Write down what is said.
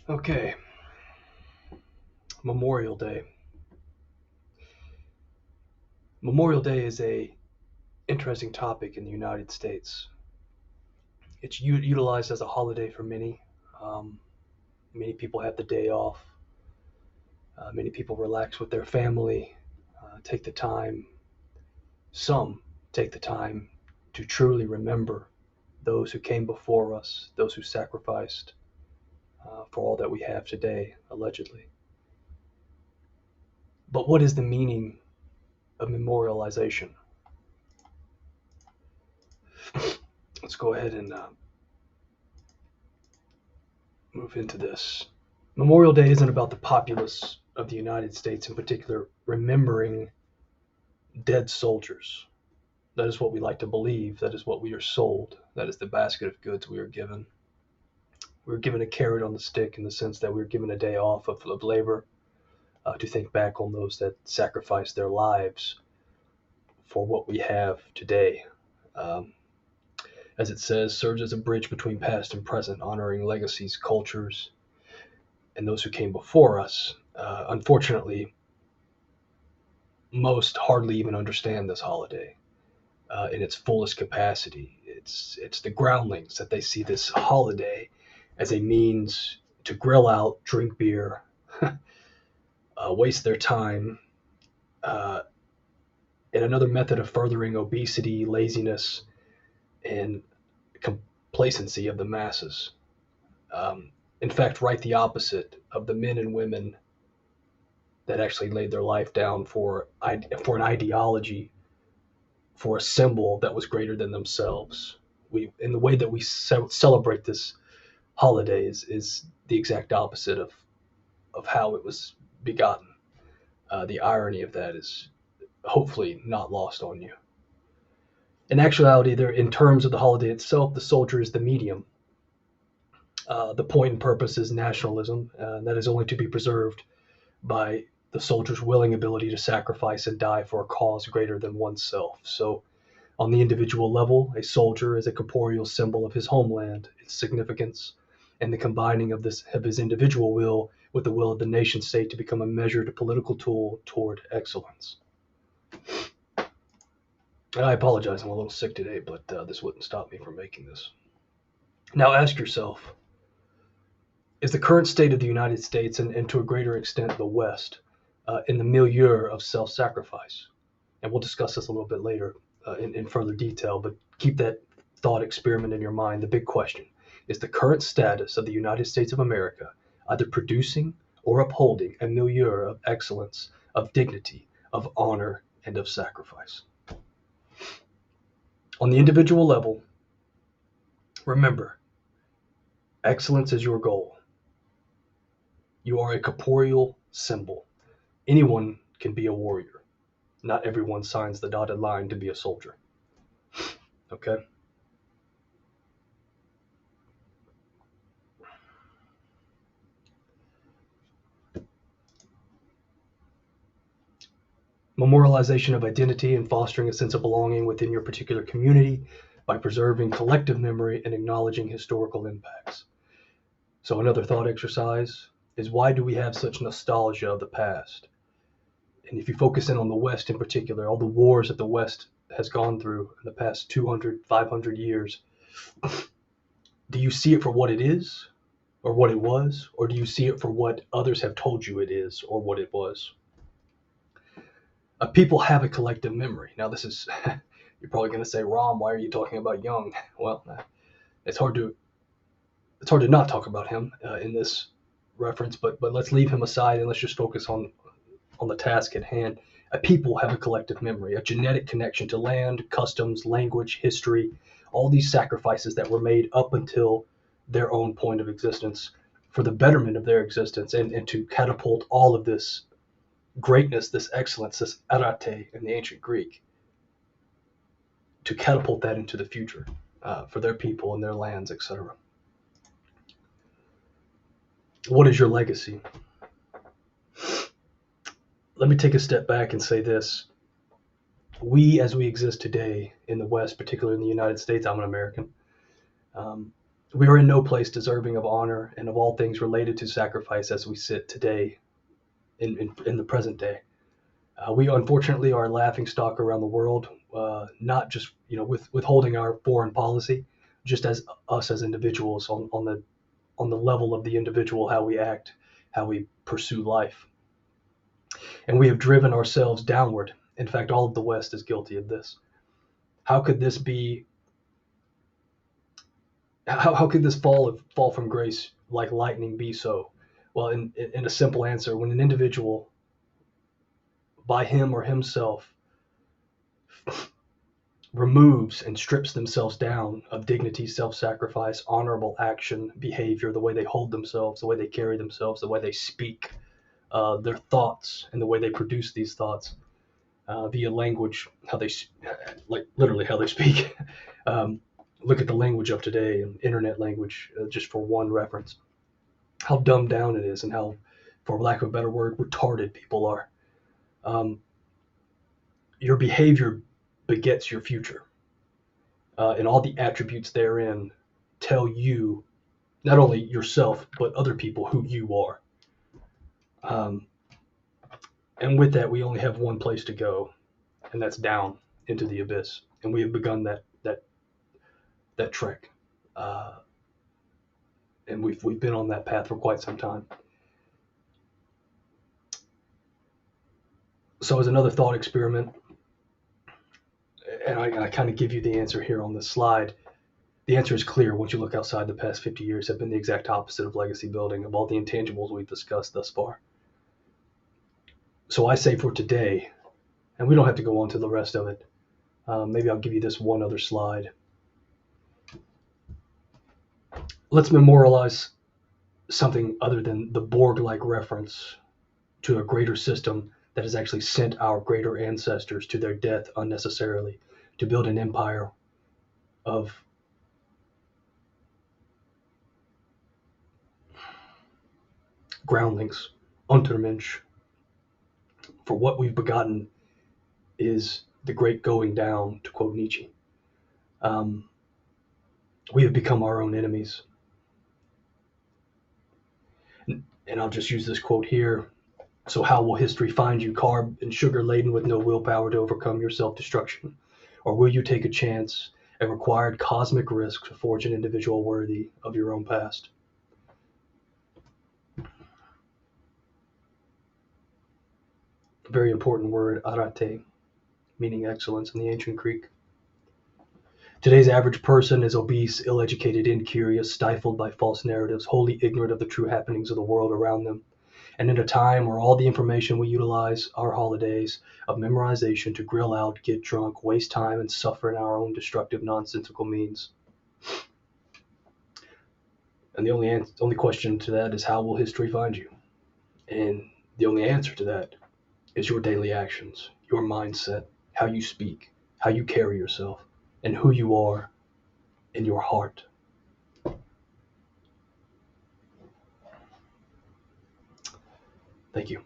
Okay, Memorial Day. Memorial Day is a interesting topic in the United States. It's utilized as a holiday for many. Um, Many people have the day off. Many people relax with their family, take the time. Some take the time to truly remember those who came before us, those who sacrificed for all that we have today, allegedly. But what is the meaning of memorialization? Let's go ahead and move into this. Memorial Day isn't about the populace of the United States in particular remembering dead soldiers. That is what we like to believe. That is what we are sold. That is the basket of goods we are given. We are given a carrot on the stick in the sense that we are given a day off of labor to think back on those that sacrificed their lives for what we have today. Um, as it says, serves as a bridge between past and present, honoring legacies, cultures, and those who came before us. Unfortunately, most hardly even understand this holiday in its fullest capacity. It's the groundlings that they see this holiday as a means to grill out, drink beer, waste their time, uh, and another method of furthering obesity, laziness, and complacency of the masses. In fact, right the opposite of the men and women that actually laid their life down for an ideology, for a symbol that was greater than themselves. We, in the way that we celebrate this holiday, is the exact opposite of how it was begotten. The irony of that is hopefully not lost on you. In actuality, there, in terms of the holiday itself, the soldier is the medium. The point and purpose is nationalism, that is only to be preserved by the soldier's willing ability to sacrifice and die for a cause greater than oneself. So, on the individual level, a soldier is a corporeal symbol of his homeland, its significance, and the combining of his individual will with the will of the nation state to become a measured political tool toward excellence. And I apologize, I'm a little sick today, but this wouldn't stop me from making this. Now ask yourself, is the current state of the United States, and to a greater extent the West, in the milieu of self-sacrifice? And we'll discuss this a little bit later in further detail, but keep that thought experiment in your mind. The big question is the current status of the United States of America either producing or upholding a milieu of excellence, of dignity, of honor, and of sacrifice? On the individual level, remember, excellence is your goal. You are a corporeal symbol. Anyone can be a warrior. Not everyone signs the dotted line to be a soldier. Okay? Memorialization of identity and fostering a sense of belonging within your particular community by preserving collective memory and acknowledging historical impacts. So, another thought exercise is, why do we have such nostalgia of the past? And if you focus in on the West in particular, all the wars that the West has gone through in the past 200, 500 years, do you see it for what it is or what it was? Or do you see it for what others have told you it is or what it was? People have a collective memory. Now, this is, you're probably going to say, Rom, why are you talking about Young? Well, it's hard to not talk about him in this reference, but let's leave him aside and let's just focus on the task at hand. People have a collective memory, a genetic connection to land, customs, language, history, all these sacrifices that were made up until their own point of existence for the betterment of their existence, and to catapult all of this greatness, this excellence, this arete in the ancient Greek, to catapult that into the future for their people and their lands, etc. What is your legacy? Let me take a step back and say this. We, as we exist today in the West, particularly in the United States, I'm an American, We are in no place deserving of honor and of all things related to sacrifice as we sit today in the present day. We unfortunately are a laughing stock around the world, not just with withholding our foreign policy, just as us as individuals on the level of the individual, how we act, how we pursue life, and we have driven ourselves downward. In fact, all of the West is guilty of this. How could this be? How could this fall from grace like lightning be so? Well, in a simple answer, when an individual by him or himself removes and strips themselves down of dignity, self-sacrifice, honorable action, behavior, the way they hold themselves, the way they carry themselves, the way they speak, their thoughts, and the way they produce these thoughts via language, how they like literally how they speak. um, Look at the language of today and internet language, just for one reference. How dumbed down it is, and how, for lack of a better word, retarded people are. Um, your behavior begets your future, and all the attributes therein tell you not only yourself but other people who you are. Um, and with that, we only have one place to go, and that's down into the abyss. And we have begun that trek, uh, and we've been on that path for quite some time. So, as another thought experiment, and I kind of give you the answer here on this slide. The answer is clear once you look outside. The past 50 years have been the exact opposite of legacy building, of all the intangibles we've discussed thus far. So I say for today, and we don't have to go on to the rest of it. Maybe I'll give you this one other slide. Let's memorialize something other than the Borg-like reference to a greater system that has actually sent our greater ancestors to their death unnecessarily to build an empire of groundlings, Untermensch. For what we've begotten is the great going down, to quote Nietzsche. We have become our own enemies. And I'll just use this quote here. So how will history find you, carb and sugar laden with no willpower to overcome your self-destruction? Or will you take a chance at required cosmic risk to forge an individual worthy of your own past? Very important word, arate, meaning excellence in the ancient Greek. Today's average person is obese, ill-educated, incurious, stifled by false narratives, wholly ignorant of the true happenings of the world around them. And in a time where all the information we utilize our holidays of memorization to grill out, get drunk, waste time, and suffer in our own destructive, nonsensical means. And the only question to that is, how will history find you? And the only answer to that is your daily actions, your mindset, how you speak, how you carry yourself, and who you are in your heart. Thank you.